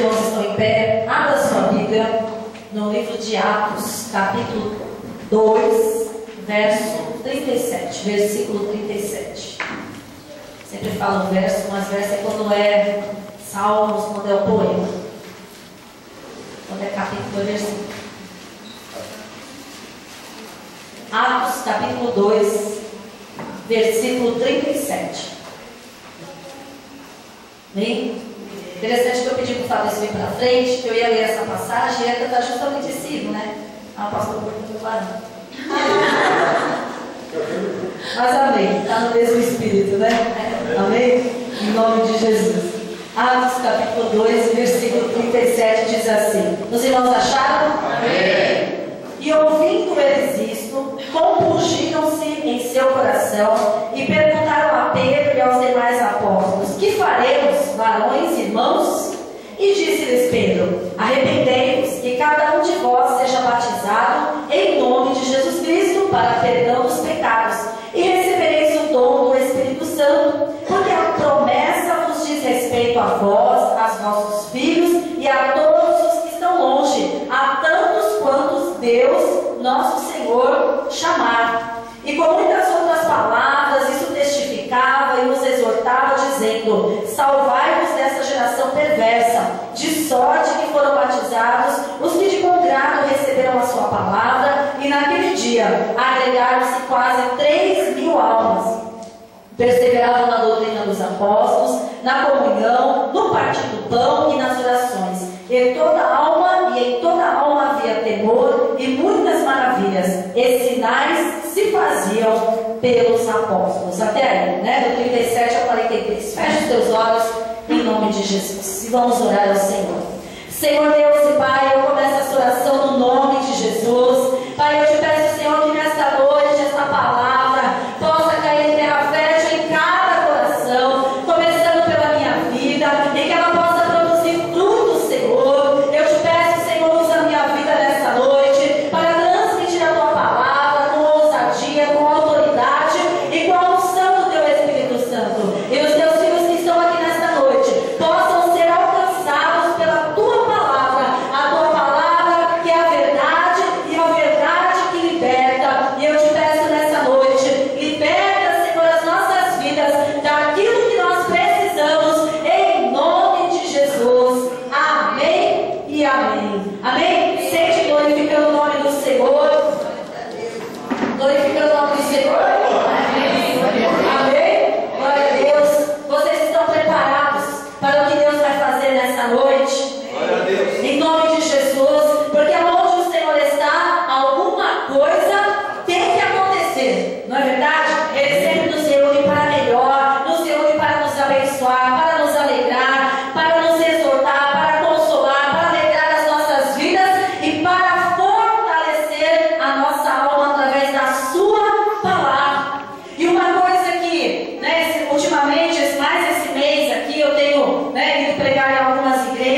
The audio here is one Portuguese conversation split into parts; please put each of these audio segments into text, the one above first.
irmãos estão em pé, abra sua Bíblia no livro de Atos, capítulo 2, verso 37, versículo 37. Sempre falo verso, mas verso é quando é salmos, quando é o poema. Quando é capítulo, é versículo. Atos, capítulo 2, versículo 37. Bem? Interessante que eu pedi para o Fábio vir para frente, que eu ia ler essa passagem e ia cantar justamente esse hino, né? Ah, o pastor muito claro. Mas amém, está no mesmo espírito, né? Amém? Em nome de Jesus. Atos capítulo 2, versículo 37 diz assim: os irmãos acharam? Amém. E ouvindo eles isto, compungiram-se em seu coração e perguntaram a Pedro e aos demais apóstolos: que faremos, varões, irmãos? E disse-lhes Pedro: arrependei-vos e cada um de vós seja batizado em nome de Jesus Cristo para perdão dos pecados, e recebereis o dom do Espírito Santo, porque a promessa vos diz respeito a vós, aos vossos filhos e a todos os que estão longe, a tantos quantos Deus, nosso Senhor, chamar. E com muitas outras palavras, isso testificava e nos exortava, dizendo: salvai-vos dessa geração perversa, de sorte que foram batizados os que de bom grado receberam a sua palavra, e naquele dia agregaram-se quase 3.000 almas. Perseveravam na doutrina dos apóstolos, na comunhão, no partir do pão e nas orações. E em toda alma havia temor e muitas maravilhas, e sinais se faziam pelos apóstolos. Até aí, né? Do 37 ao 43. Feche os teus olhos em nome de Jesus e vamos orar ao Senhor. Senhor Deus e Pai, eu começo essa oração no nome de Jesus. Pai, eu te peço, Senhor, que nesta noite esta palavra possa cair em terra fértil em cada coração, começando pela minha vida, e que ela possa produzir frutos, Senhor. Eu te peço, Senhor, usa a minha vida nesta noite para transmitir a tua palavra com ousadia, com autoridade e com a unção do teu Espírito Santo. E os teus filhos que estão aqui nesta noite possam ser alcançados pela tua palavra, a tua palavra que é a verdade e a verdade que liberta. E eu te peço nessa noite, liberta, Senhor, as nossas vidas daquilo que nós precisamos, em nome de Jesus. Amém e amém. Amém? Sente glorificando o nome do Senhor. Glorificando o nome do Senhor. Amém. Glória a Deus. Vocês estão preparados para o que Deus vai fazer nessa noite? Glória a Deus. Em nome de Jesus. Porque onde o Senhor está, alguma coisa tem que acontecer. Não é verdade? Ele sempre nos reúne para melhor, nos reúne para nos abençoar, para nos alegrar, para nos exortar, para consolar, para alegrar as nossas vidas e para fortalecer a nossa alma através da sua palavra. E uma coisa que, né, ultimamente, mais esse mês aqui, eu tenho, né, ido pregar em algumas igrejas.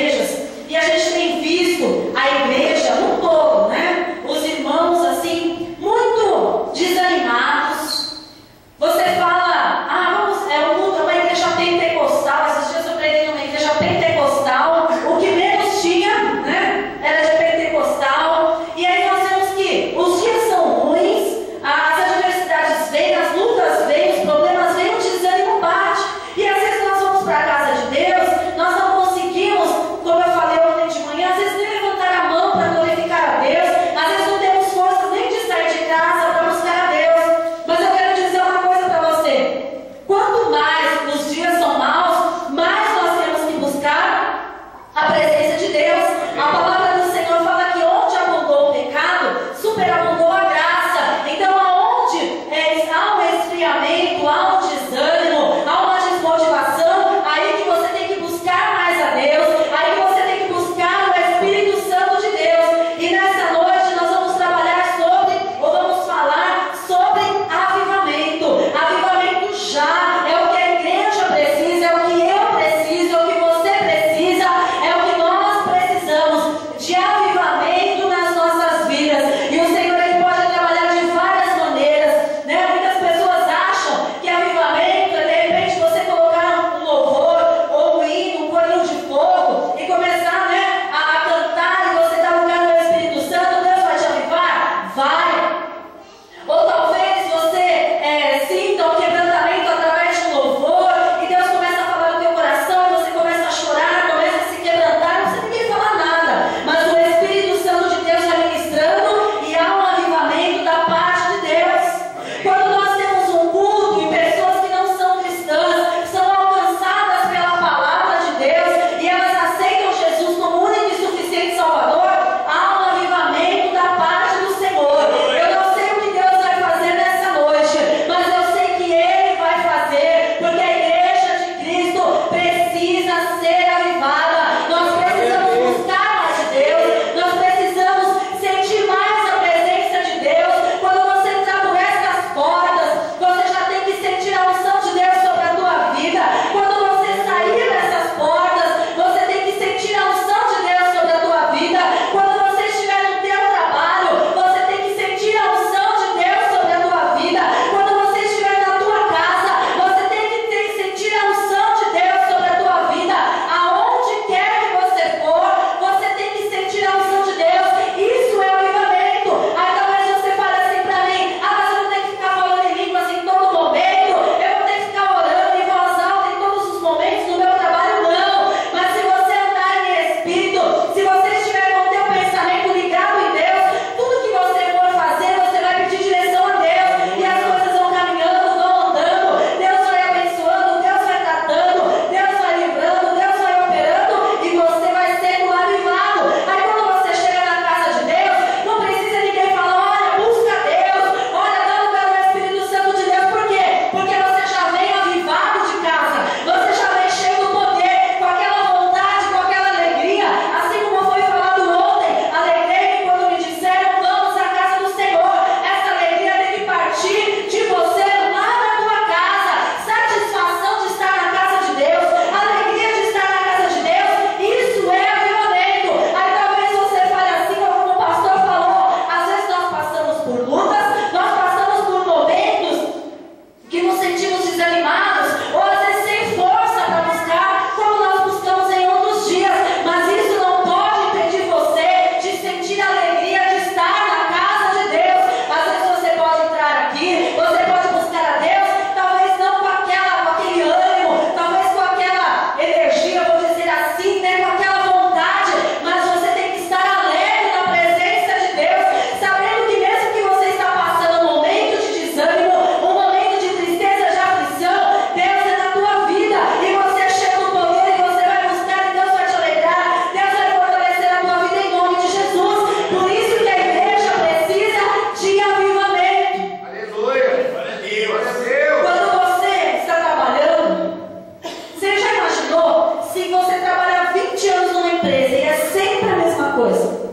20 anos numa empresa e é sempre a mesma coisa.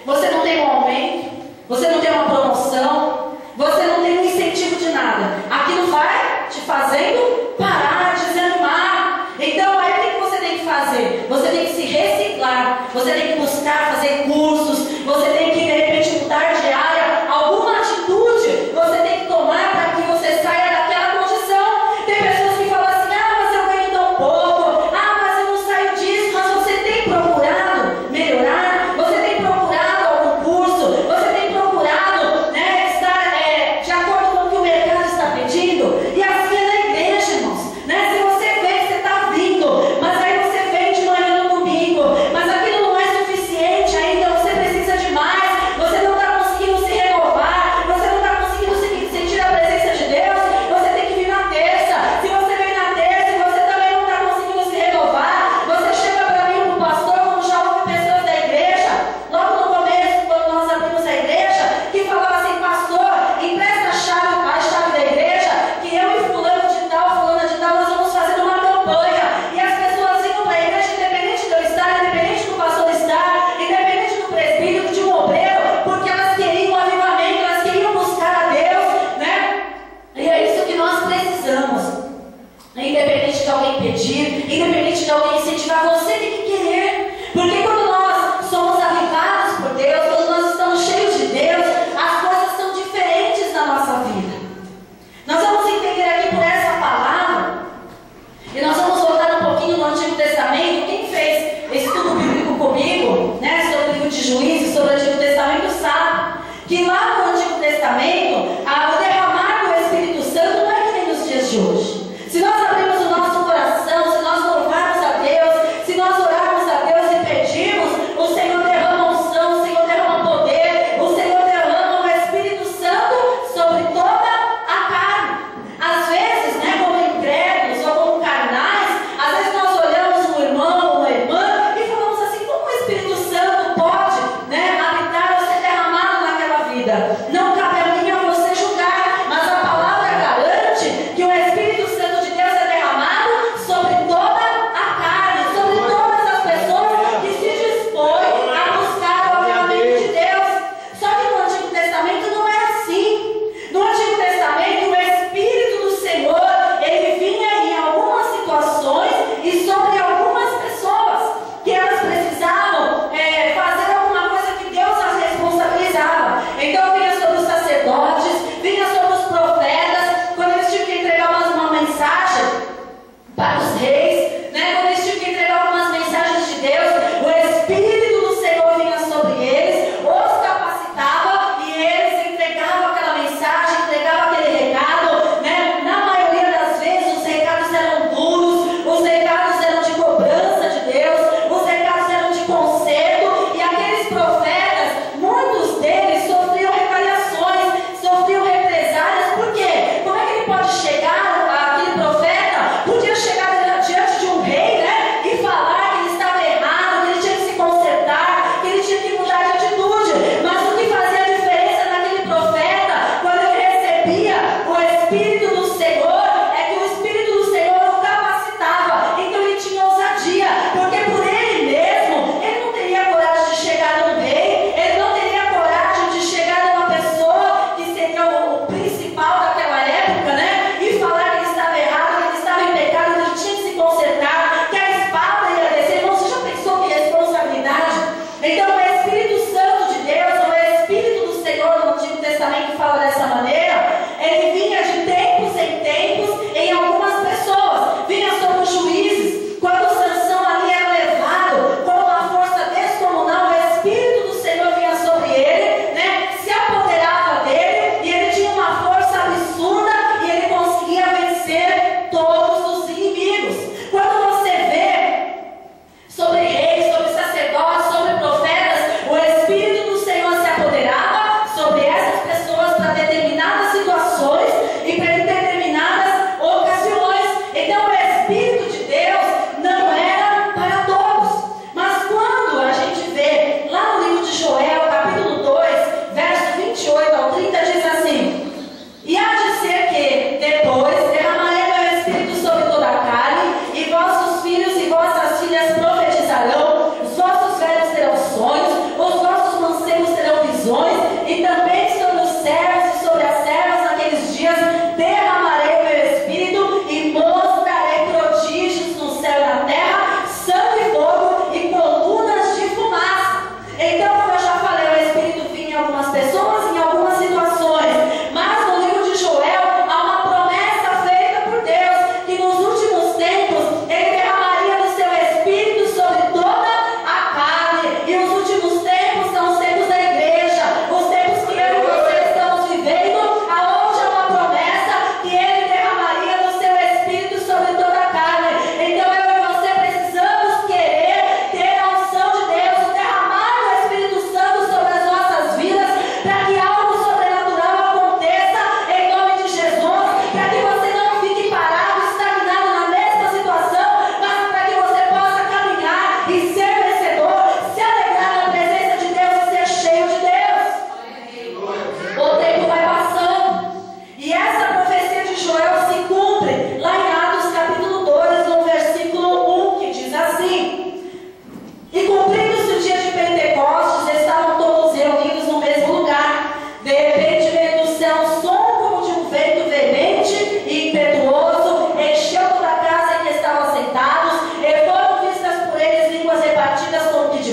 Você não tem um aumento, você não tem uma promoção, você não tem um incentivo de nada. Aquilo vai te fazendo parar, desanimar. Então aí o que você tem que fazer? Você tem que se reciclar, você tem que buscar fazer cursos, você tem que de repente mudar de área, alguma atitude você tem que tomar para que você saia daquela condição. Tem pessoas que falam assim, mas eu ganho tão pouco, mas eu não saio disso. Mas você tem procurado melhorar, você tem procurado algum curso, você tem procurado, né, estar de acordo com o que o mercado está pedindo. E assim é na igreja, irmãos, né? Se você vê que você está vindo, mas aí você vem de manhã no domingo, mas aquilo não é suficiente ainda, você precisa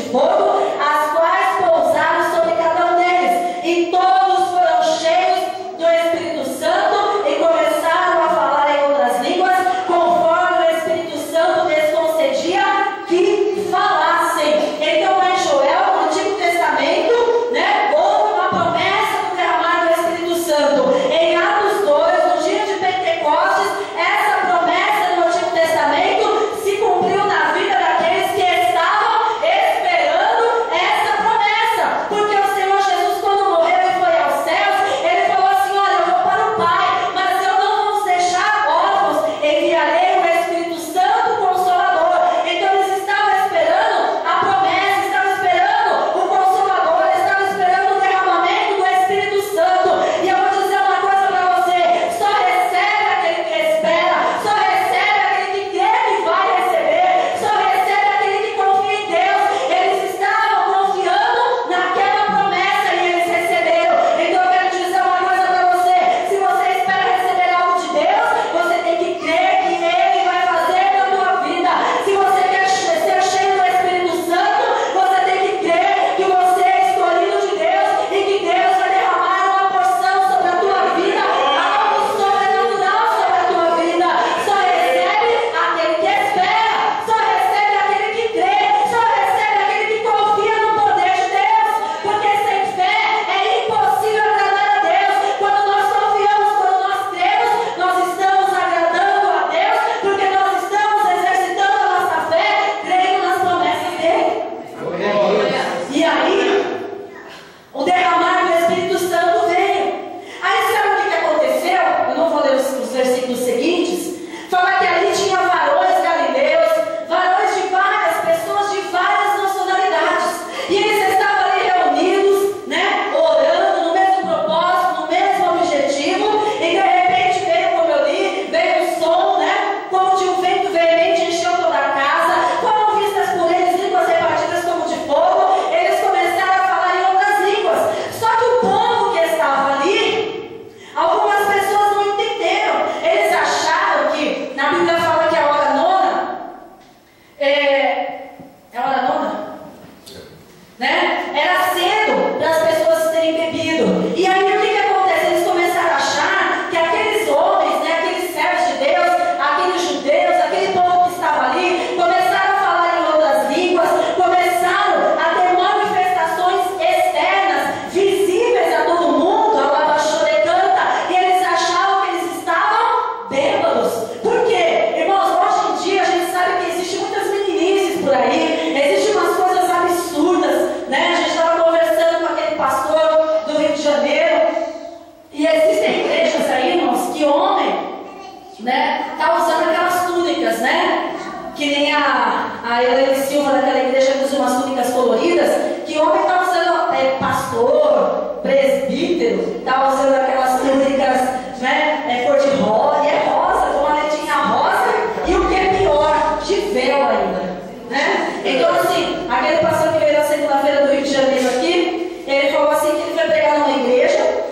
fogo, as quais pousaram sobre cada um deles. E todos foram cheios do Espírito Santo e começaram a falar em outras línguas, conforme o Espírito Santo lhes concedia que falassem. Então, lá em Joel, no Antigo Testamento, né, houve uma promessa do derramar do Espírito Santo. Em Atos 2, no dia de Pentecostes, essa promessa do Antigo Testamento se cumpriu na vida daqueles que estavam esperando essa promessa. Porque o Senhor Jesus, quando morreu e foi aos céus, ele falou assim: olha, eu vou para o Pai, mas eu não vou os deixar órfãos, enviarei o Espírito Santo Consolador. Então eles estavam esperando a promessa, estavam esperando o Consolador, estavam esperando o derramamento do Espírito Santo. E eu vou dizer uma coisa para você: só recebe aquele que espera, só recebe aquele que crê que vai receber, só recebe aquele que confia em Deus. Eles estavam confiando naquela promessa e eles receberam. Então eu quero dizer uma coisa para você: se você espera receber algo de Deus, você tem que crer que Ele vai fazer na tua vida. Se você quer ser cheio do Espírito Santo, você tem que crer que você é escolhido de Deus e que Deus vai derramar uma porção sobre a tua vida, algo sobrenatural sobre a tua vida. Só recebe aquele que espera, só recebe aquele que crê, só recebe aquele que confia no poder de Deus. Porque sem fé é impossível agradar a Deus. Quando nós confiamos, quando nós cremos, nós estamos agradando a Deus, porque nós estamos exercitando a nossa fé, crendo nas promessas dele. E aí, o derramar do Espírito Santo veio. Aí sabe o que aconteceu? Eu não vou ler os versículos seguintes. Fala que ali tinha varões galileus, varões de várias pessoas, de várias nacionalidades. E eles estavam ali reunidos, né, orando no mesmo propósito, no mesmo objetivo. E de repente veio, como eu li, veio um som, né, como de um vento veemente, encheu toda a casa. Foram vistas por eles línguas repartidas como de fogo. Eles começaram a falar em outras línguas. Só que o povo que estava ali, algumas pessoas não entenderam. Eles acharam que, na Bíblia fala que a hora nona, é a hora nona? Né? Era cedo para as pessoas terem bebido. E aí o que acontece? Eles começaram a achar que aqueles homens, né, aqueles servos de Deus, aqueles judeus, aquele povo que estava ali, começaram a falar em outras línguas, começaram a ter manifestações externas, visíveis a todo mundo, a lavaxora e canta, e eles achavam que eles estavam bêbados. Por quê? Irmãos, hoje em dia a gente sabe que existem muitas meninices por aí, existem umas coisas absurdas, né? A gente estava conversando com aquele pastor do Rio de Janeiro, e existem igrejas aí, irmãos, que homem, né, tá usando aquelas túnicas, né? Que nem a Helene Silva daquela igreja que usa umas túnicas coloridas, que homem tá usando, pastor, presbítero, tá usando aquelas túnicas, né, cor de rosa, e é rosa, com uma letrinha rosa, e o que é pior, de véu ainda, né? Então assim, aquele pastor que veio na segunda-feira do Rio de Janeiro aqui, ele falou assim que ele foi pregar numa igreja,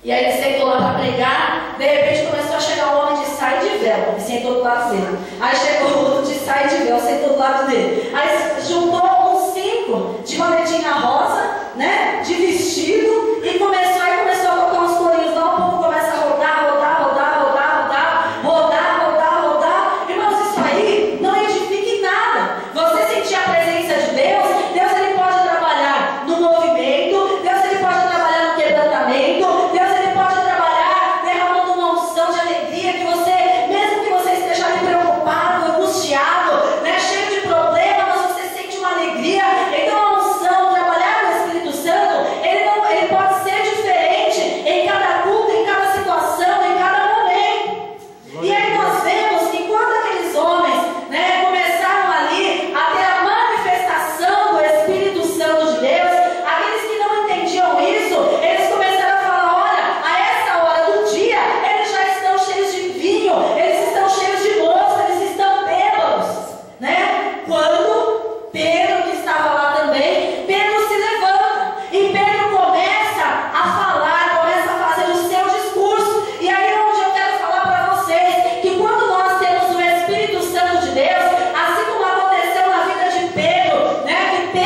e aí ele sentou lá para pregar. De repente começou a chegar um homem de saia de véu, e sentou do lado dele. Aí chegou o outro de saia de véu, sentou do lado dele. Aí juntou uns 5 de maletinha rosa, né, de vestido, e começou a tocar uns corinhos lá. O povo começa a rodar, rodar, rodar, rodar, rodar, rodar, rodar, rodar. Irmãos, isso aí não edifica em nada. Você sentir a presença de Deus, Deus ele pode trabalhar no movimento, Deus ele pode trabalhar no quebrantamento, Deus ele pode trabalhar derramando uma unção de alegria, que você, mesmo que você esteja ali preocupado, angustiado, né, cheio de problemas, mas você sente uma alegria. Então a unção, trabalhar no Espírito Santo, ele pode ser diferente em cada culto, em cada situação, em cada momento. E aí nós vemos que quando aqueles homens, né, começaram ali a ter a manifestação do Espírito Santo de Deus, aqueles que não entendiam isso, eles começaram a falar: olha, a essa hora do dia, eles já estão cheios de vinho, eles estão cheios de moço, eles estão bêbados, né? Quando Pedro, que estava lá também, Pedro se levanta, e Pedro começa a falar, começa a fazer o seu discurso. E aí é onde eu quero falar para vocês, que quando nós temos o Espírito Santo de Deus, assim como aconteceu na vida de Pedro, né, que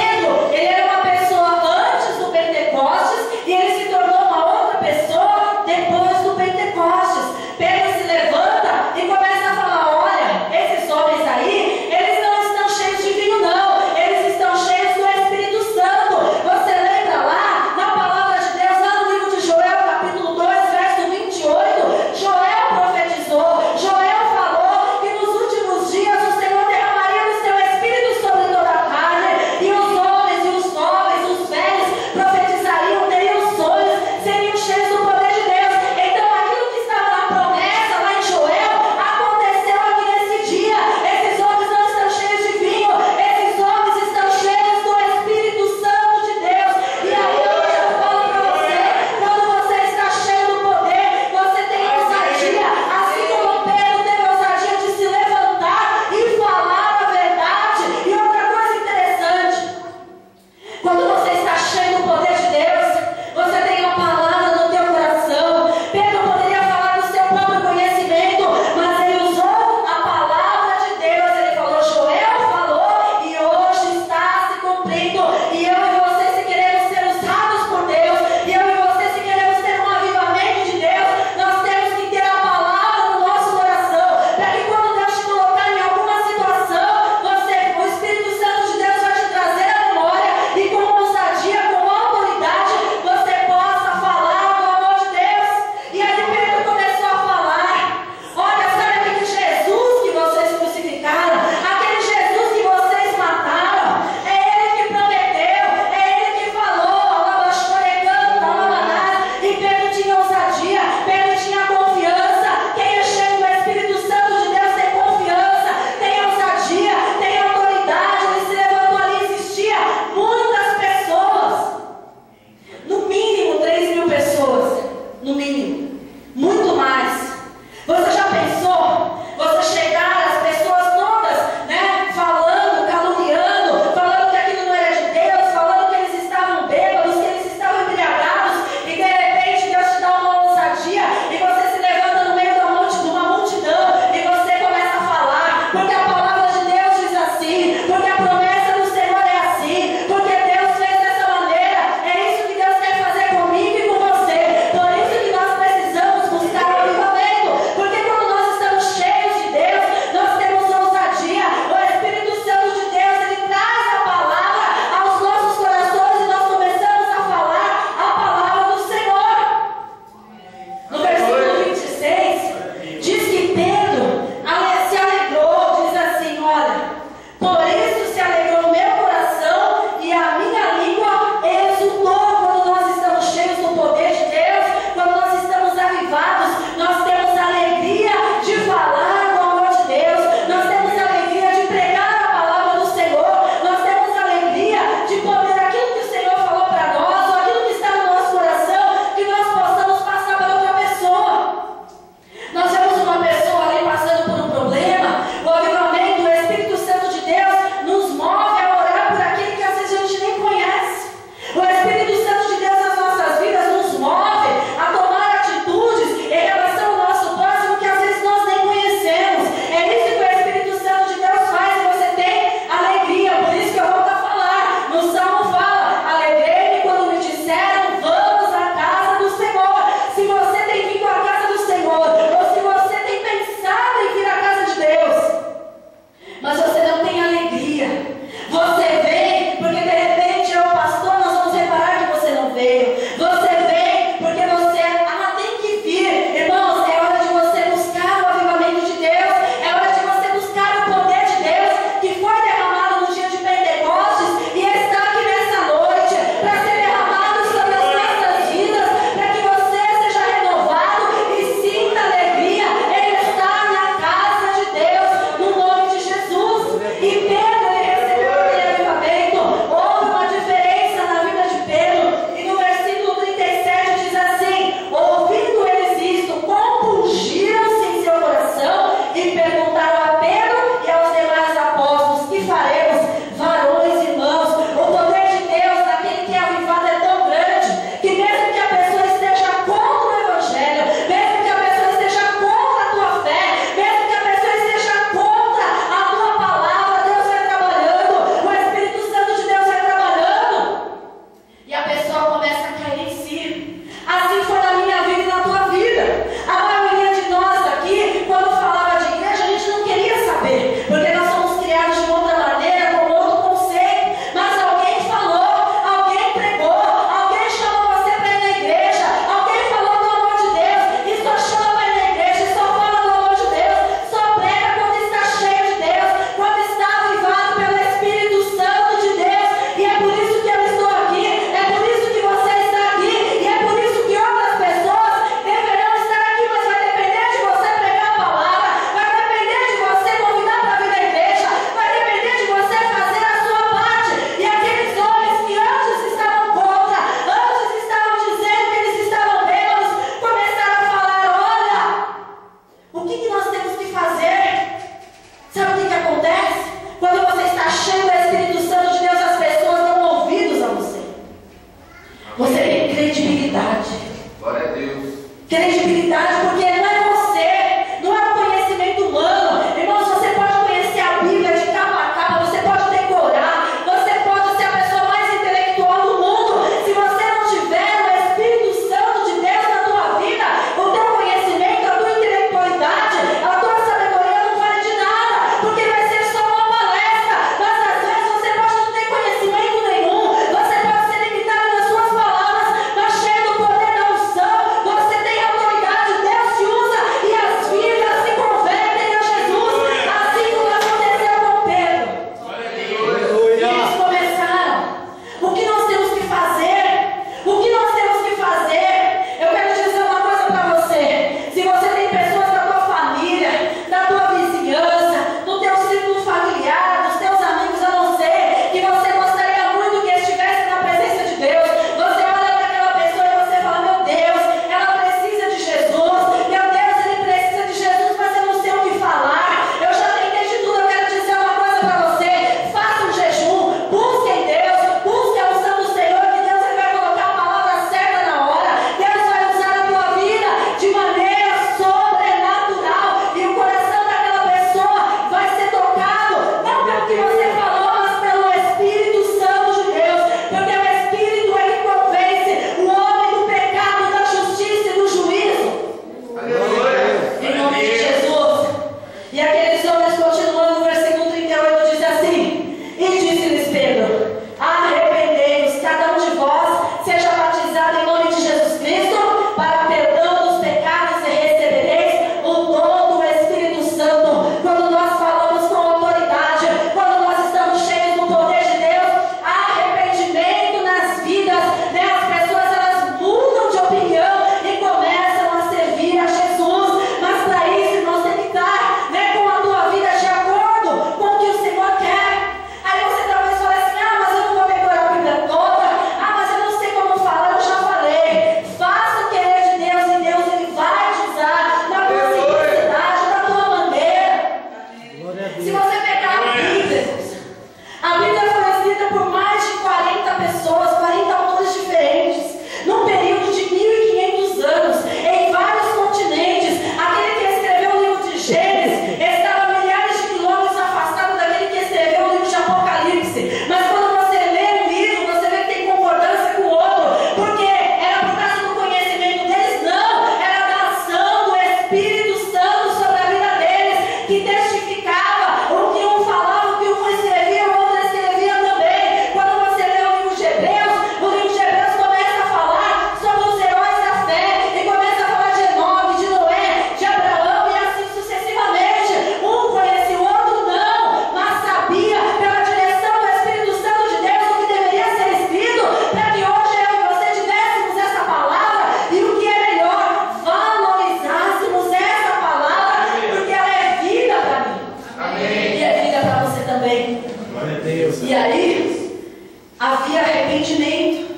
E aí, havia arrependimento,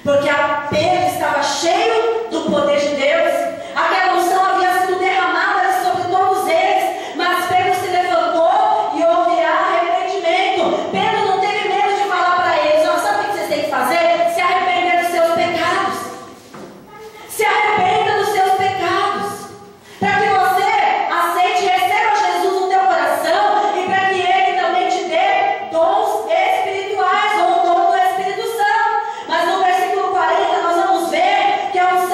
porque Pedro estava cheio do poder de Deus. Aquela unção havia sido derramada sobre todos eles, mas Pedro se levantou e houve arrependimento. Pedro não teve medo de falar para eles: ó, sabe o que vocês têm que fazer? Se arrepender dos seus pecados. Se arrependa dos seus pecados, para que você aceite e receba Jesus no teu coração, e para que Ele também te dê dons espirituais, ou o dom do Espírito Santo. Mas no versículo 40 nós vamos ver que a unção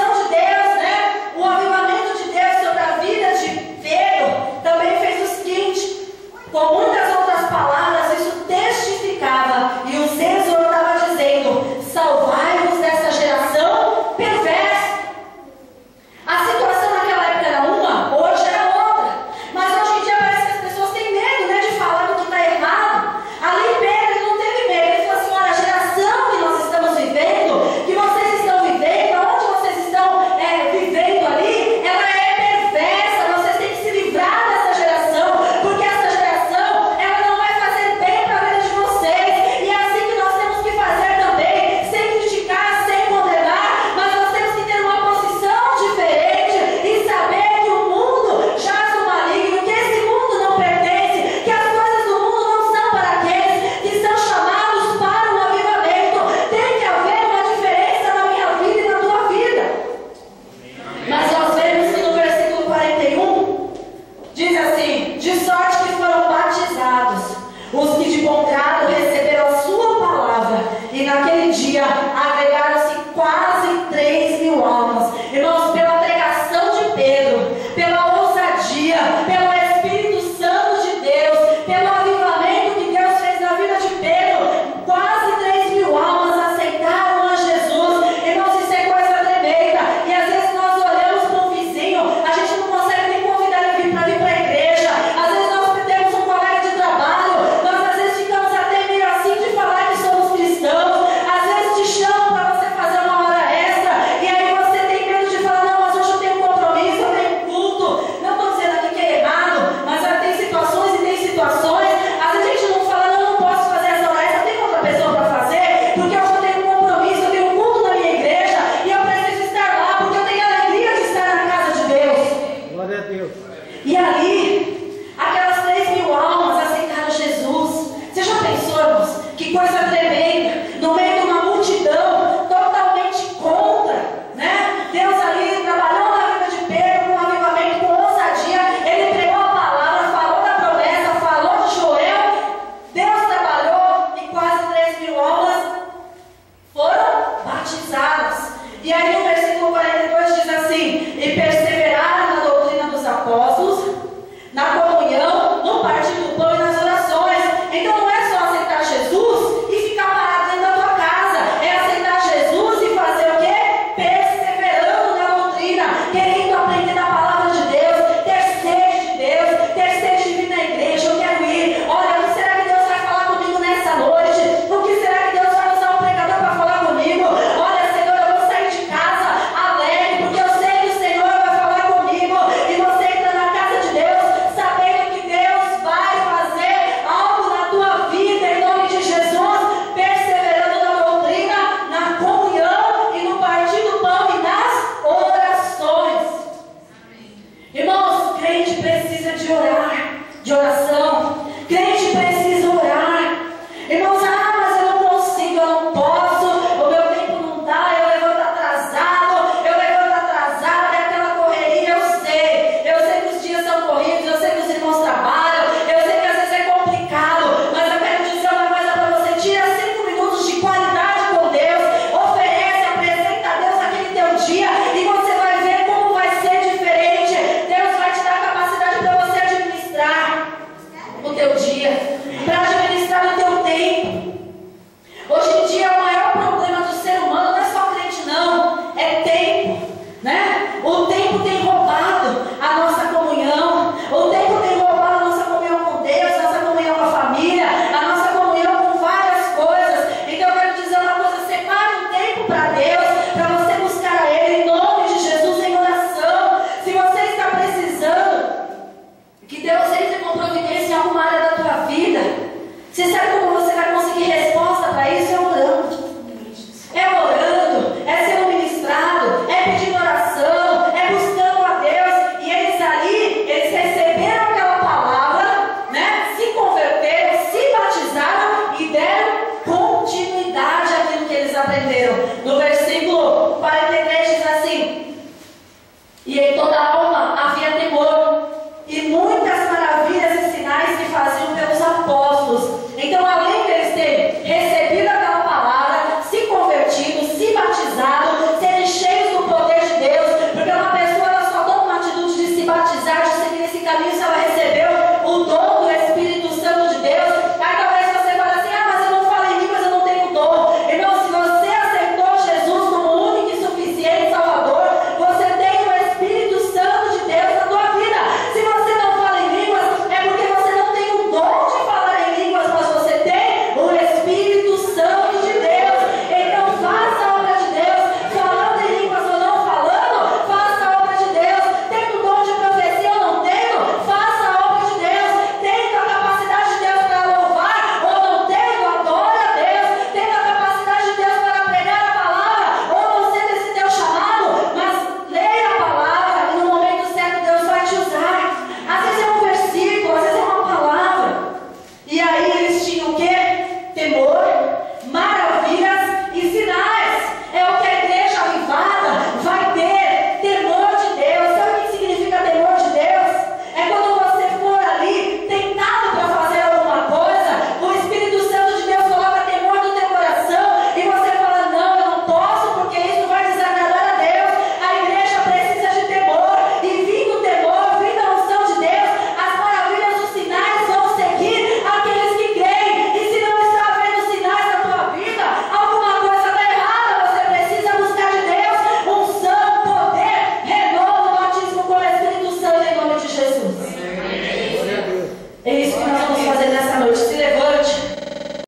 prometeram. No versículo